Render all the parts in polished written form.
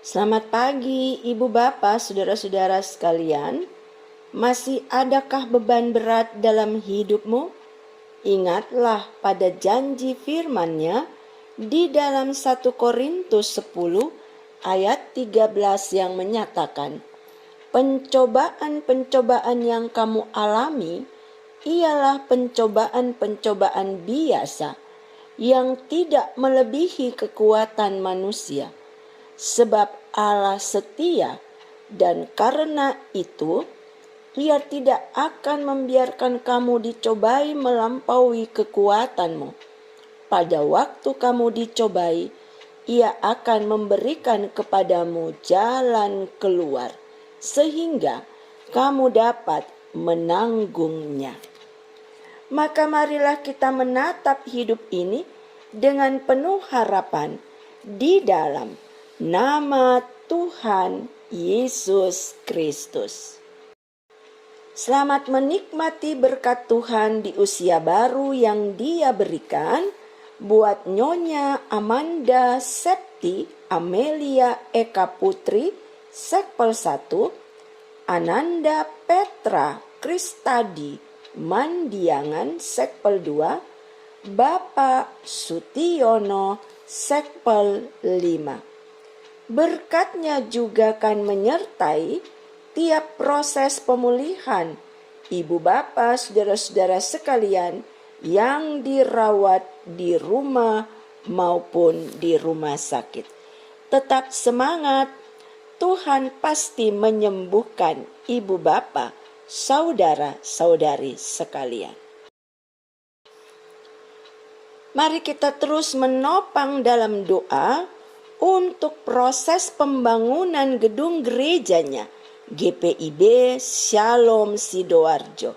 Selamat pagi, Ibu Bapak, saudara-saudara sekalian. Masih adakah beban berat dalam hidupmu? Ingatlah pada janji firman-Nya di dalam 1 Korintus 10 ayat 13 yang menyatakan, pencobaan-pencobaan yang kamu alami ialah pencobaan-pencobaan biasa yang tidak melebihi kekuatan manusia. Sebab Allah setia, dan karena itu Ia tidak akan membiarkan kamu dicobai melampaui kekuatanmu. Pada waktu kamu dicobai, Ia akan memberikan kepadamu jalan keluar, sehingga kamu dapat menanggungnya. Maka marilah kita menatap hidup ini dengan penuh harapan di dalam nama Tuhan Yesus Kristus. Selamat menikmati berkat Tuhan di usia baru yang Dia berikan buat Nyonya Amanda Septi Amelia Eka Putri Sekpel 1, Ananda Petra Kristadi Mandiangan Sekpel 2, Bapak Sutiono Sekpel 5. Berkat-Nya juga akan menyertai tiap proses pemulihan Ibu Bapak, saudara-saudara sekalian yang dirawat di rumah maupun di rumah sakit. Tetap semangat, Tuhan pasti menyembuhkan Ibu Bapak, saudara-saudari sekalian. Mari kita terus menopang dalam doa untuk proses pembangunan gedung gerejanya GPIB Shalom Sidoarjo.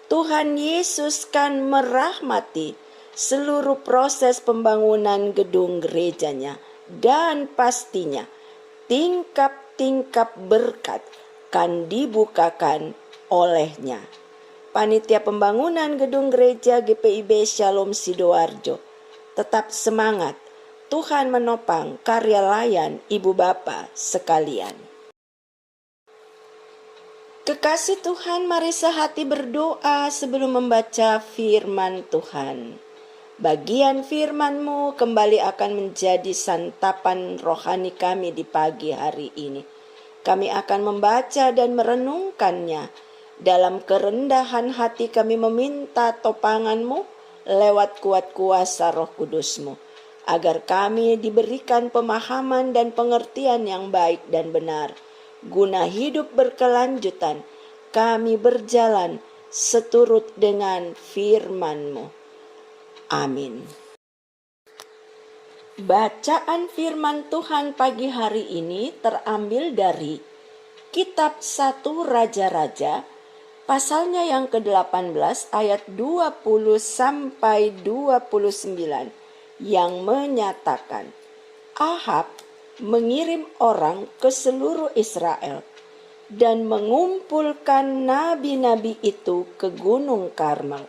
Tuhan Yesus kan merahmati seluruh proses pembangunan gedung gerejanya, dan pastinya tingkap-tingkap berkat kan dibukakan olehnya. Panitia pembangunan gedung gereja GPIB Shalom Sidoarjo, tetap semangat. Tuhan menopang karya layan Ibu Bapak sekalian. Kekasih Tuhan, mari sehati berdoa sebelum membaca firman Tuhan. Bagian firman-Mu kembali akan menjadi santapan rohani kami di pagi hari ini. Kami akan membaca dan merenungkannya. Dalam kerendahan hati kami meminta topangan-Mu lewat kuat kuasa Roh Kudus-Mu, agar kami diberikan pemahaman dan pengertian yang baik dan benar, guna hidup berkelanjutan. Kami berjalan seturut dengan firman-Mu. Amin. Bacaan firman Tuhan pagi hari ini terambil dari Kitab 1 Raja-Raja, pasalnya yang ke-18 ayat 20 sampai 29. Yang menyatakan, Ahab mengirim orang ke seluruh Israel dan mengumpulkan nabi-nabi itu ke Gunung Karmel.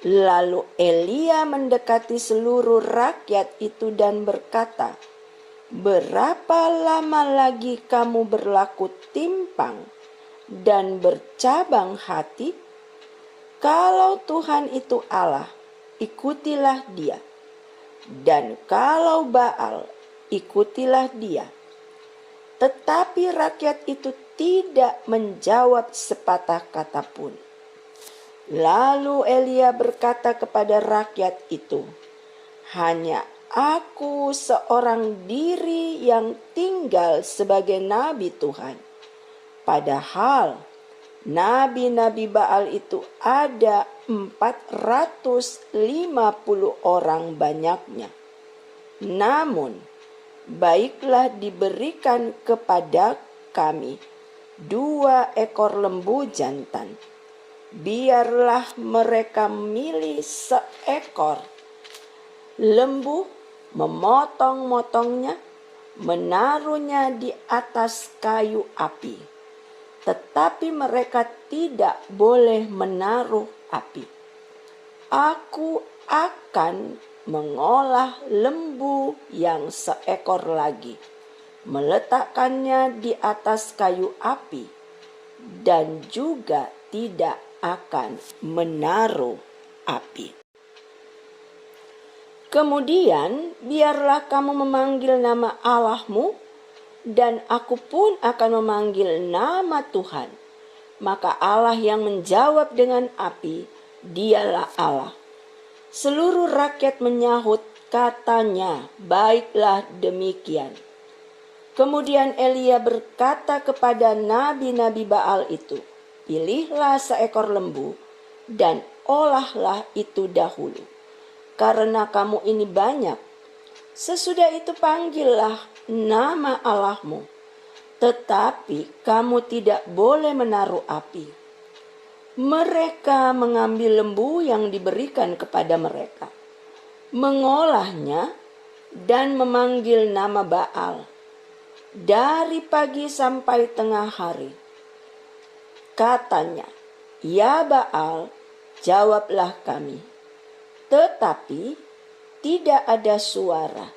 Lalu Elia mendekati seluruh rakyat itu dan berkata, berapa lama lagi kamu berlaku timpang dan bercabang hati? Kalau Tuhan itu Allah, ikutilah Dia. Dan kalau Baal, ikutilah dia. Tetapi rakyat itu tidak menjawab sepatah kata pun. Lalu Elia berkata kepada rakyat itu, hanya aku seorang diri yang tinggal sebagai nabi Tuhan. Padahal nabi-nabi Baal itu ada 450 orang banyaknya. Namun, baiklah diberikan kepada kami 2 ekor lembu jantan. Biarlah mereka milih seekor lembu, memotong-motongnya, menaruhnya di atas kayu api. Tetapi mereka tidak boleh menaruh api. Aku akan mengolah lembu yang seekor lagi, meletakkannya di atas kayu api, dan juga tidak akan menaruh api. Kemudian biarlah kamu memanggil nama Allahmu, dan aku pun akan memanggil nama Tuhan. Maka Allah yang menjawab dengan api, dialah Allah. Seluruh rakyat menyahut, katanya, baiklah demikian. Kemudian Elia berkata kepada nabi-nabi Baal itu, pilihlah seekor lembu dan olahlah itu dahulu, karena kamu ini banyak. Sesudah itu panggillah nama Allahmu, tetapi kamu tidak boleh menaruh api. Mereka mengambil lembu yang diberikan kepada mereka, mengolahnya dan memanggil nama Baal dari pagi sampai tengah hari. Katanya, ya Baal, jawablah kami. Tetapi tidak ada suara,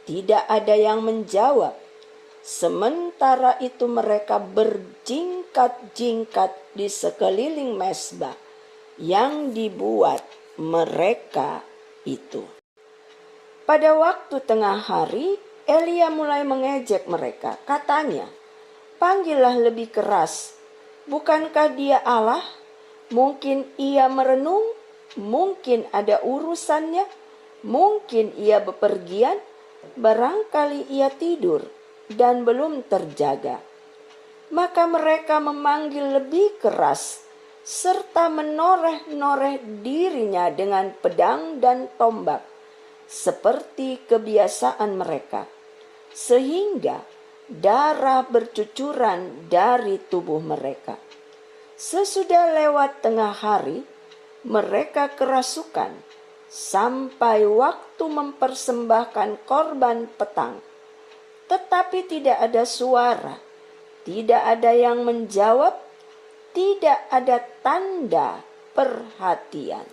tidak ada yang menjawab. Sementara itu mereka berjingkat-jingkat di sekeliling mezbah yang dibuat mereka itu. Pada waktu tengah hari, Elia mulai mengejek mereka. Katanya, panggillah lebih keras. Bukankah dia Allah? Mungkin ia merenung, mungkin ada urusannya, mungkin ia bepergian, barangkali ia tidur dan belum terjaga. Maka mereka memanggil lebih keras, serta menoreh-noreh dirinya dengan pedang dan tombak, seperti kebiasaan mereka, sehingga darah bercucuran dari tubuh mereka. Sesudah lewat tengah hari, mereka kerasukan sampai waktu mempersembahkan korban petang. Tetapi tidak ada suara, tidak ada yang menjawab, tidak ada tanda perhatian.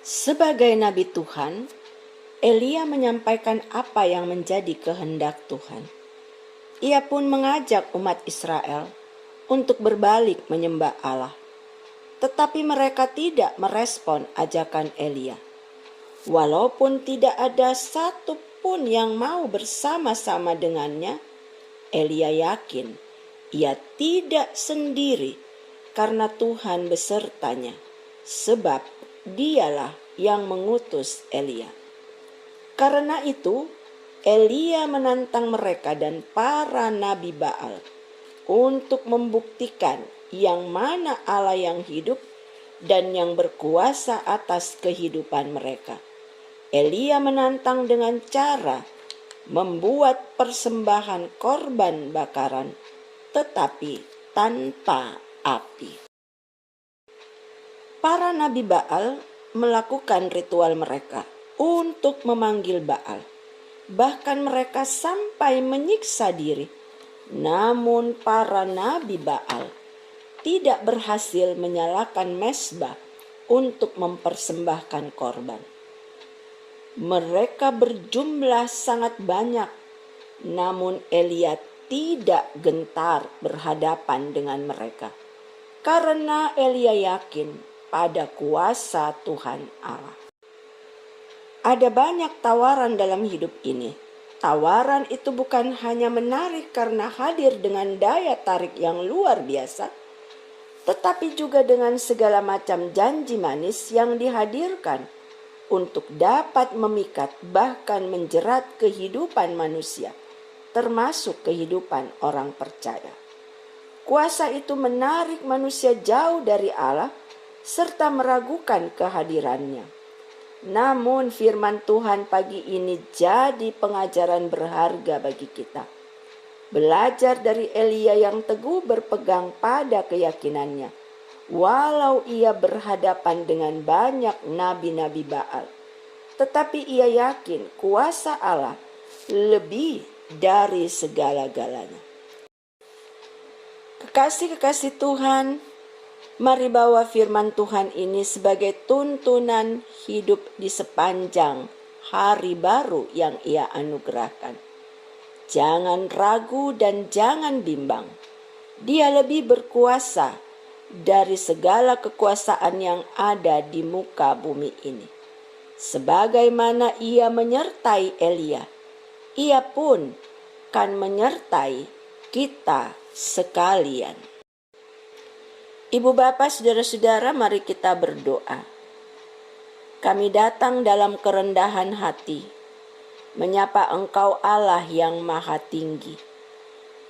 Sebagai nabi Tuhan, Elia menyampaikan apa yang menjadi kehendak Tuhan. Ia pun mengajak umat Israel untuk berbalik menyembah Allah. Tetapi mereka tidak merespon ajakan Elia. Walaupun tidak ada satu pun yang mau bersama-sama dengannya, Elia yakin ia tidak sendiri karena Tuhan besertanya, sebab dialah yang mengutus Elia. Karena itu, Elia menantang mereka dan para nabi Baal untuk membuktikan yang mana Allah yang hidup dan yang berkuasa atas kehidupan mereka. Elia menantang dengan cara membuat persembahan korban bakaran, tetapi tanpa api. Para nabi Baal melakukan ritual mereka untuk memanggil Baal. Bahkan mereka sampai menyiksa diri. Namun para nabi Baal tidak berhasil menyalakan mezbah untuk mempersembahkan korban. Mereka berjumlah sangat banyak, namun Elia tidak gentar berhadapan dengan mereka, karena Elia yakin pada kuasa Tuhan Allah. Ada banyak tawaran dalam hidup ini. Tawaran itu bukan hanya menarik karena hadir dengan daya tarik yang luar biasa, tetapi juga dengan segala macam janji manis yang dihadirkan untuk dapat memikat bahkan menjerat kehidupan manusia, termasuk kehidupan orang percaya. Kuasa itu menarik manusia jauh dari Allah serta meragukan kehadirannya. Namun firman Tuhan pagi ini jadi pengajaran berharga bagi kita. Belajar dari Elia yang teguh berpegang pada keyakinannya, walau ia berhadapan dengan banyak nabi-nabi Baal. Tetapi ia yakin kuasa Allah lebih dari segala-galanya. Kekasih-kekasih Tuhan, mari bawa firman Tuhan ini sebagai tuntunan hidup di sepanjang hari baru yang ia anugerahkan. Jangan ragu dan jangan bimbang. Dia lebih berkuasa dari segala kekuasaan yang ada di muka bumi ini. Sebagaimana ia menyertai Elia, ia pun akan menyertai kita sekalian. Ibu bapak, saudara-saudara, mari kita berdoa. Kami datang dalam kerendahan hati, menyapa Engkau Allah yang maha tinggi.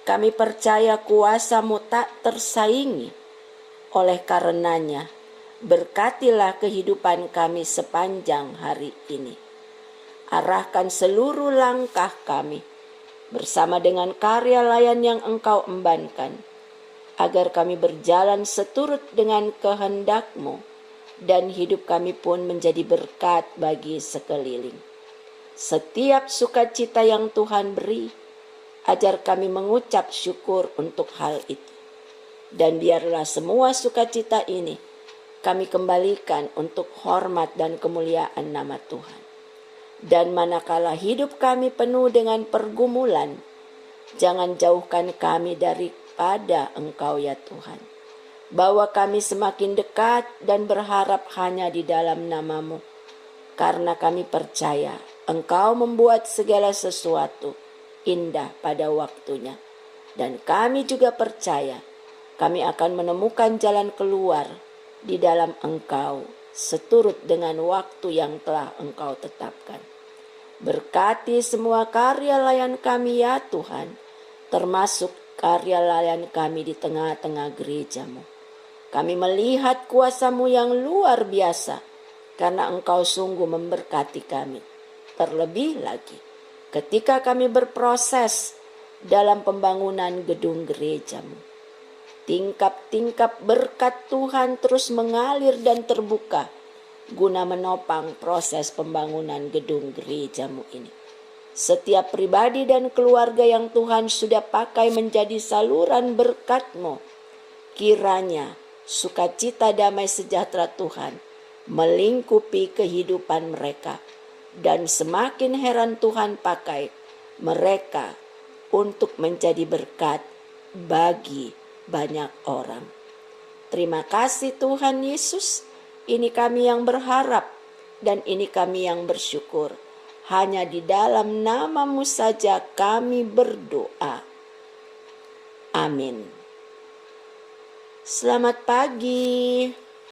Kami percaya kuasa-Mu tak tersaingi. Oleh karenanya, berkatilah kehidupan kami sepanjang hari ini. Arahkan seluruh langkah kami bersama dengan karya layan yang Engkau embankan, agar kami berjalan seturut dengan kehendak-Mu, dan hidup kami pun menjadi berkat bagi sekeliling. Setiap sukacita yang Tuhan beri, ajar kami mengucap syukur untuk hal itu. Dan biarlah semua sukacita ini kami kembalikan untuk hormat dan kemuliaan nama Tuhan. Dan manakala hidup kami penuh dengan pergumulan, jangan jauhkan kami daripada Engkau ya Tuhan. Bawa kami semakin dekat dan berharap hanya di dalam nama-Mu. Karena kami percaya Engkau membuat segala sesuatu indah pada waktunya. Dan kami juga percaya kami akan menemukan jalan keluar di dalam Engkau seturut dengan waktu yang telah Engkau tetapkan. Berkati semua karya layan kami ya Tuhan, termasuk karya layan kami di tengah-tengah gereja-Mu. Kami melihat kuasa-Mu yang luar biasa, karena Engkau sungguh memberkati kami. Terlebih lagi, ketika kami berproses dalam pembangunan gedung gereja-Mu. Tingkap-tingkap berkat Tuhan terus mengalir dan terbuka, guna menopang proses pembangunan gedung gereja-Mu ini. Setiap pribadi dan keluarga yang Tuhan sudah pakai menjadi saluran berkat-Mu, kiranya sukacita damai sejahtera Tuhan melingkupi kehidupan mereka, dan semakin heran Tuhan pakai mereka untuk menjadi berkat bagi banyak orang. Terima kasih Tuhan Yesus. Ini kami yang berharap dan ini kami yang bersyukur. Hanya di dalam nama-Mu saja kami berdoa. Amin. Selamat pagi.